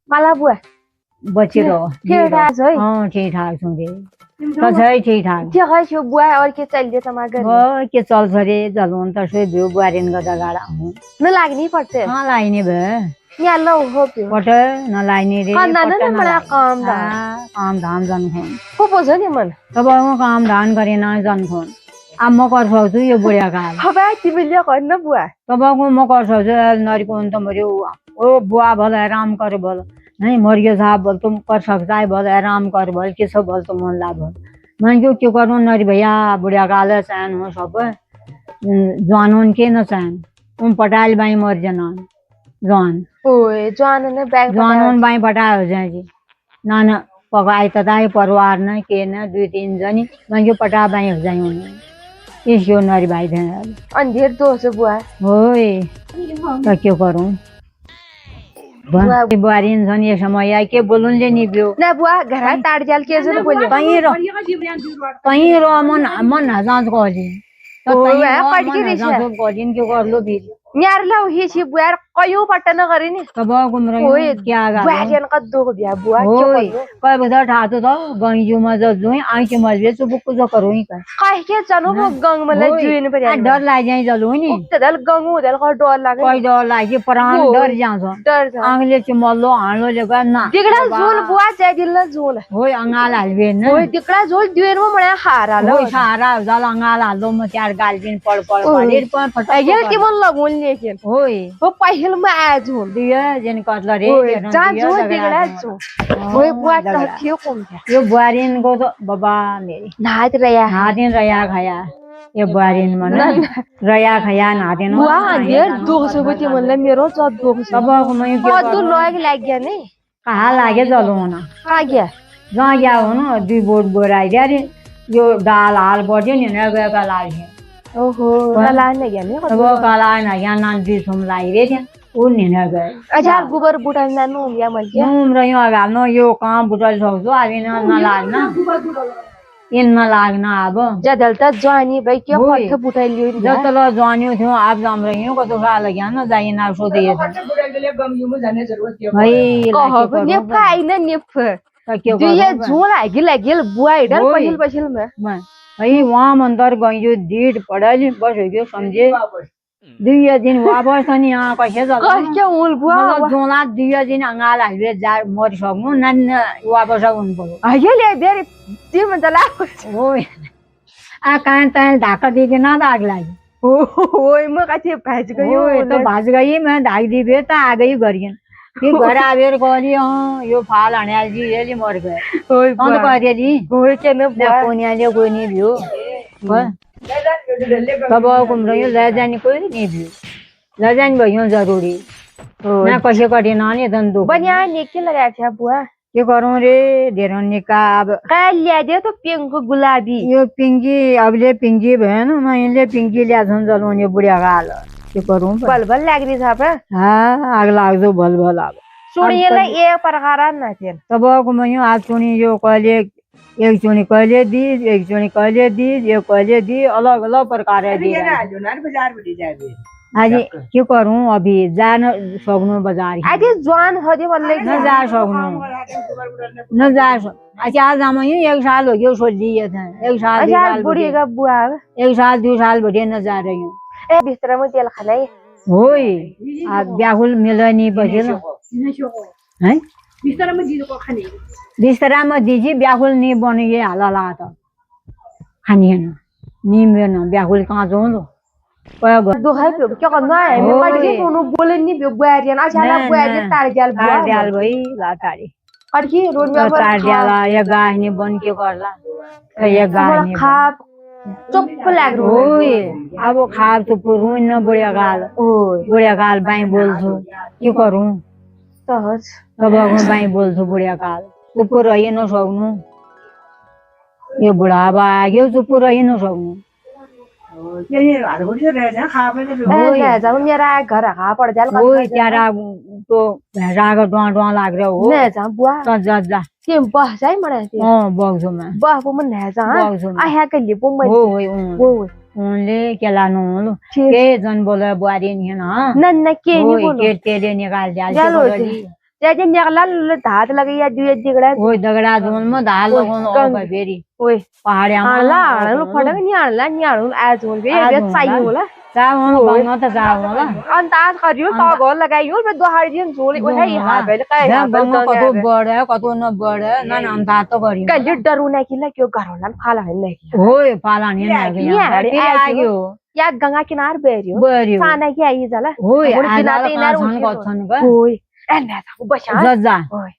माला बुआ बचिरो ठीक ठाक है हाँ ठीक ठाक छौं तो छै ठीक ठाक ठीक है छो बुआ और के चल जे तमा घर वो के चल छरे जलवन त से बिउ बुआरिन गदा गाडा हूं न लागनी पड़ते हाँ लाइने भे या लो हो पे पटे न लाइने रे खाना न बड़ा काम दा काम धाम जन खोन को पोजो नि मन तब वो काम धान करे ना जन खोन अब म कर सक्छु यो बुढिया काल हबा तिमीले गर्न बुआ तब म कर सक्छु नरी कोन त मर्यो ओ बुआ भल आराम कर भल नहीं मरियो साहब बोल तुम कर सकता है बोल आराम कर बोल के सब बोल तुम मन ला बोल मैं क्यों करूँ नरी भैया बुढ़िया काल सहन हो सब जवान के न सहन तुम पटाल बाई मर जना जवान ओए जवान ने बैग जवान बाई पटा हो जाए जी ना ना पकाई तताई परिवार न के न दुई तीन जनी मैं क्यों पटा बाई हो जाए उन्हें इस क्यों नरी भाई थे अंधेर तो से बुआ होए तो क्यों करूँ बुआरी इंसान ये समय आई के बोलूं ले नहीं बियो ना बुआ घर ताड़ जाल के जन बोलियो कहीं रो मन मन हजार को जी तो ओए कहीं पट के मन रिशा हजार को जिन के कर लो भी न्यार ला ही छी बुआ कयो पटन करे नि तब घूम रही ओए क्या गा बुआ जन का दो बिया बुआ क्यों ओए करो कई बता ठातो तो गई जो मजा जो आई के मजे तो बुक जो करो ही कर काहे के जानो वो गंग मला जुइन पर डर लाग जाए चलो नि उतदल गंगू दल का डर लागे कोई डर लागे प्राण डर जासो डर जा आंगले चमलो हालो ले ना दिगड़ा झोल बुआ जाय दिल झोल होय अंगाल हलवे न ओए दिगड़ा झोल दुएर में मळ्या हारा लो होय सारा जाला अंगाल हालो म चार गाल बिन पड़ पड़ पड़े पण फटा ये के मन लगोन लेके होय वो पहिल में आ झोल दिया जन कटला रे जा झोल दिगड़ा झोल ओए बुआ तो क्यों कम यो बुआरिन को तो बाबा मेरी नात रया नादिन रया खाया ये बुआरिन मन रया खाया नादिन बुआ ये 200 बचे मन मेरो तो 200 सब को मैं बहुत दूर लोग लाग गया नहीं कहा लागे चलो ना आ गया जहाँ गया हो ना दुई बोट बोराई जा रे यो दाल हाल बढ़े नि न गए का लाल है ओहो लाल नहीं गया नहीं वो काला ना या ना दी सुम लाई रे थे वो नि न गए अच्छा गोबर बुटल ना नो या मल गया घूम रही हो गा नो यो काम बुटल सक्छु आबि न लाग ना इन न लाग्न अब जदल त जवानी भाई के पथ बुटल लियो नि जतल जवानी थियो आप जाम रही हो कतो खा लग्या न जाई ना सोधे ये भाई कह ने पाइ न नेफ दुए झोल आगे लागेल बुआ इधर पहिल पहिल में भाई वहां मंदर गई जो डीट पड़ल बस हो गयो समझे दुई दिन वापस अनि यहाँ कैसे चल क्या उल बुआ मतलब जोला दुई दिन अंगाल हालवे जा मर सक्नु नन्न वापस उन पर्यो आगे ले देर ती में चला ओए आ कान तान ढाका दिके ना आग लागि ओए म काथे भाज गयो ओए तो भाज गई मैं ढाक दी बे त आ गई गरियन कि घर आवेर कहली यो फाल हण्याल जी रेली मर गए ओए कौन तो कहरे जी ओए के न बुआ कोनियाले कोई नहीं भ्यो तब कुमरो यो ले जाने कोई नहीं भ्यो ले जाने भयो जरूरी ना कैसे कटे ना ने दंदो बनिया ने के लगाया था बुआ के करूं रे धेरै निकाब काय ल्या दे तो पिंक गुलाबी यो पिंकी अबले पिंकी भएन मैले पिंकी ल्या छन् जलउने बुढिया गाल के करूं बलबल लाग्री छ पे हां आग लाग्दो बलबल अब सुनिएलाई एक प्रकार न थिएन तब को म यो आज सुनि यो कहिले एक चुनी कहिले दी एक चुनी कहिले दी यो कहिले दी अलग अलग प्रकार दी बाजार बडी जाबे आज के करूं अभी जान सक्नु बजार आज जवान हदे भन्ने न जा सक्नु न जा अच्छा आज हम एक साल हो गयो सोच लिए थे एक साल दो साल बुढ़ी का बुआ एक साल 2 साल बढ़े न जा रही हूँ ए बिस्तर में तेल खाले होय आ ब्याहुल मिलनी बजेल है बिस्तर में दीदो को खाने बिस्तर में दीजी ब्याहुल नहीं बनिए हालला त खानी न नी में ब्याहुल कहाँ जाऊँ दो है क्या करना है मैं पढ़ के कोनो बोले नहीं बुआरियन अच्छा ला बुआरियन तार जाल बुआ जाल भई ला तारी करके रोड में तार जाला या गाय नहीं बन के करला या गाय नहीं खाप चुप लाग रो ओए अब खाप तो पुरुन न बुढ़िया गाल ओए बुढ़िया गाल बाई बोल्छु के करूं सहज तब बाई बोल्छु बुढ़िया गाल चुप रहि न सक्नु यो बुढाबा आग्यो चुप रहि न सक्नु मेरा घर खा पड़ जाल ओए त्यारा तो राग डुआ डुआ लाग रहा हो ने जा बुआ जा जा के बह जाय मरे बग्छु म बह पो मन ने जा आ है के लिए पो ओ उनले केला नु के जन बोले बुआरी नि न न के नि बोलो के निकाल जाल त्याचे निघला धात लगे या दुये जिगड्या होय दगडा दोन मग दहा होय, लोक गंग. बेरी होय पहाडी आणला आणलं फडक नि आणला नि आणून आज होल बे आज बे होल चाई का? होला होय त होला अंदाज करियो तो गोल लगाइयो बे दो हार दिन झोली ओ है हां बेले काय कतो बढ कतो न बढ ना अंदाज तो करी कंजे डरू नाही की क्यों घरोला फाला है नहीं होय पाला नाही आग्यो या गंगा किनार बेरियो बरी साना की आई झाला होय बिना आज ते येणार कथन ग होय ए नाही बशा जा होय